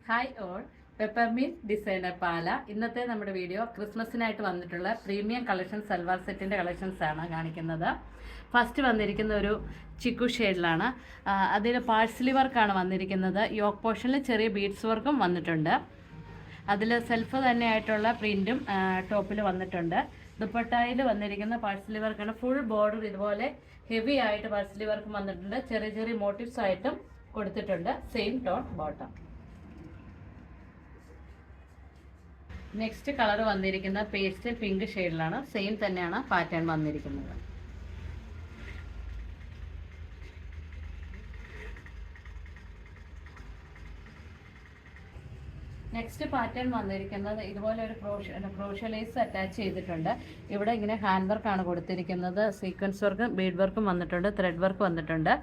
Hi all, peppermint designer പാല. ഇന്നത്തെ നമ്മുടെ video ക്രിസ്മസിനായിട്ട് വന്നിട്ടുള്ള പ്രീമിയം കളക്ഷൻ സൽവാർ സെറ്റിൻ്റെ കളക്ഷൻസ് ആണ് കാണിക്കുന്നത്. ഫസ്റ്റ് വന്നിരിക്കുന്ന ഒരു ചിക്കു ഷെയ്ഡിലാണ്. അതിൽ പാഴ്സലി വർക്കാണ് വന്നിരിക്കുന്നത്. യോക്ക് പോർഷനിൽ ചെറിയ ബീഡ്സ് വർക്കും വന്നിട്ടുണ്ട്. അതിൽ സെൽഫ് തന്നെയായിട്ടുള്ള പ്രിൻറ്റും ടോപ്പിൽ വന്നിട്ടുണ്ട്. ദുപ്പട്ടായിൽ വന്നിരിക്കുന്ന പാഴ്സലി വർക്കാണ്. ഫുൾ ബോർഡർ ഇതുപോലെ ഹെവി ആയിട്ട് പാഴ്സലി വർക്കും വന്നിട്ടുണ്ട്. ചെറിയ ചെറിയ മോട്ടീവ്സ് ആയിട്ടും കൊടുത്തിട്ടുണ്ട്. Same tone bottom. Next colour വന്നിരിക്കുന്ന പേസ്റ്റ് പിങ്ക് ഷെയ്ഡിലാണ്. സെയിം തന്നെയാണ് പാറ്റേൺ വന്നിരിക്കുന്നത്. നെക്സ്റ്റ് പാറ്റേൺ വന്നിരിക്കുന്നത് ഇതുപോലെ ഒരു ക്രോഷ്യ ലേസ് അറ്റാച്ച് ചെയ്തിട്ടുണ്ട്. ഇവിടെ ഇങ്ങനെ ഹാൻഡ് വർക്കാണ് കൊടുത്തിരിക്കുന്നത്. സീക്വൻസ് വർക്കും ബീഡ് വർക്കും വന്നിട്ടുണ്ട്. ത്രെഡ് വർക്ക് വന്നിട്ടുണ്ട്.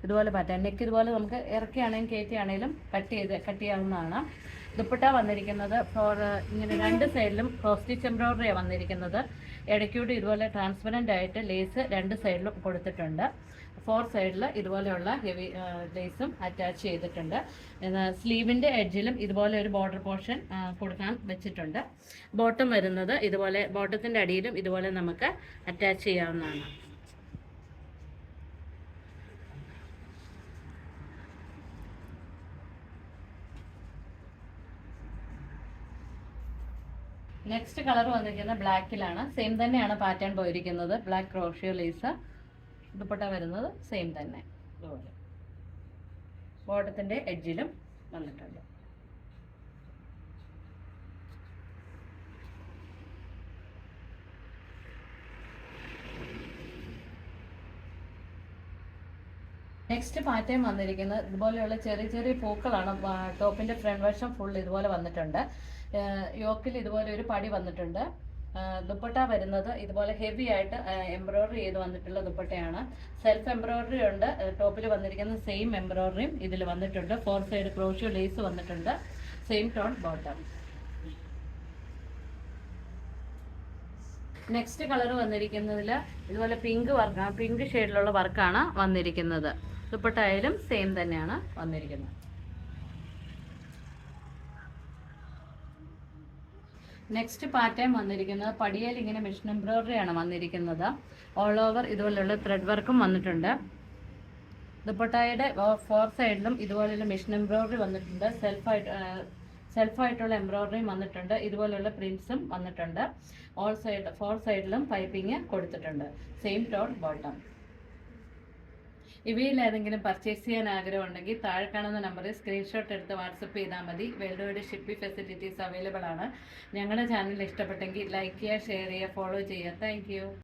ഇതുപോലെ പാറ്റേൺ. നെക്ക് ഇതുപോലെ നമുക്ക് ഇറക്കിയാണെങ്കിലും കയറ്റിയാണെങ്കിലും കട്ട് ചെയ്യാവുന്നതാണ്. ദുപ്പട്ട വന്നിരിക്കുന്നത് ഇങ്ങനെ രണ്ട് സൈഡിലും ക്രോസ് സ്റ്റിച്ച് എംബ്രോയിഡറിയാണ് വന്നിരിക്കുന്നത്. ഇടയ്ക്കൂടി ഇതുപോലെ ട്രാൻസ്പെറൻ്റ് ആയിട്ട് ലേസ് രണ്ട് സൈഡിലും കൊടുത്തിട്ടുണ്ട്. 4 സൈഡിൽ ഇതുപോലെയുള്ള ഹെവി ലേസും അറ്റാച്ച് ചെയ്തിട്ടുണ്ട്. സ്ലീവിൻ്റെ എഡ്ജിലും ഇതുപോലെ ഒരു ബോർഡർ പോർഷൻ കൊടുക്കാൻ വെച്ചിട്ടുണ്ട്. ബോട്ടം വരുന്നത് ഇതുപോലെ, ബോട്ടത്തിൻ്റെ അടിയിലും ഇതുപോലെ നമുക്ക് അറ്റാച്ച് ചെയ്യാവുന്നതാണ്. നെക്സ്റ്റ് കളർ വന്നിരിക്കുന്നത് ബ്ലാക്കിലാണ്. സെയിം തന്നെയാണ് പാറ്റേൺ പോയിരിക്കുന്നത്. Black crochet lace. ദുപ്പട്ട വരുന്നത് സെയിം തന്നെ. ഇതുപോലെ ബോട്ടത്തിൻ്റെ എഡ്ജിലും വന്നിട്ടുണ്ട്. നെക്സ്റ്റ് പാറ്റേൺ വന്നിരിക്കുന്നത് ഇതുപോലെയുള്ള ചെറിയ ചെറിയ പൂക്കളാണ്. ടോപ്പിൻ്റെ ഫ്രണ്ട് വശം ഫുൾ ഇതുപോലെ വന്നിട്ടുണ്ട്. യോക്കിൽ ഇതുപോലെ ഒരു പടി വന്നിട്ടുണ്ട്. ദുപ്പട്ട വരുന്നത് ഇതുപോലെ ഹെവി ആയിട്ട് എംബ്രോയിഡറി ചെയ്ത് വന്നിട്ടുള്ള ദുപ്പട്ടയാണ്. സെൽഫ് എംബ്രോയിഡറി ഉണ്ട്. ടോപ്പിൽ വന്നിരിക്കുന്ന സെയിം എംബ്രോയിഡറിയും ഇതിൽ വന്നിട്ടുണ്ട്. 4 സൈഡ് ക്രോഷ്യോ ലേസ് വന്നിട്ടുണ്ട്. Same tone bottom. Next colour വന്നിരിക്കുന്നതിൽ ഇതുപോലെ പിങ്ക് വർക്കാണ്. പിങ്ക് ഷെയ്ഡിലുള്ള വർക്കാണ് വന്നിരിക്കുന്നത്. ദുപ്പട്ടയായാലും സെയിം തന്നെയാണ് വന്നിരിക്കുന്നത്. നെക്സ്റ്റ് പാറ്റേൺ വന്നിരിക്കുന്നത് പടിയയിൽ ഇങ്ങനെ മെഷീൻ എംബ്രോയിഡറി ആണ് വന്നിരിക്കുന്നത്. ഓൾ ഓവർ ഇതുപോലെയുള്ള ത്രെഡ് വർക്കും വന്നിട്ടുണ്ട്. ദുപ്പട്ടായുടെ 4 സൈഡിലും ഇതുപോലെയുള്ള മെഷീൻ എംബ്രോയിഡറി വന്നിട്ടുണ്ട്. സെൽഫായിട്ടുള്ള എംബ്രോയിഡറിയും വന്നിട്ടുണ്ട്. ഇതുപോലെയുള്ള പ്രിൻസും വന്നിട്ടുണ്ട്. 4 സൈഡിലും പൈപ്പിങ് കൊടുത്തിട്ടുണ്ട്. Same tone bottom. ഇവയിൽ ഏതെങ്കിലും പർച്ചേസ് ചെയ്യാൻ ആഗ്രഹമുണ്ടെങ്കിൽ താഴെ കാണുന്ന നമ്പറിൽ സ്ക്രീൻഷോട്ട് എടുത്ത് വാട്സപ്പ് ചെയ്താൽ മതി. World wide shipping facilities available ആണ്. ഞങ്ങളുടെ ചാനൽ ഇഷ്ടപ്പെട്ടെങ്കിൽ ലൈക്ക് ചെയ്യുക, ഷെയർ ചെയ്യുക, ഫോളോ ചെയ്യുക. താങ്ക്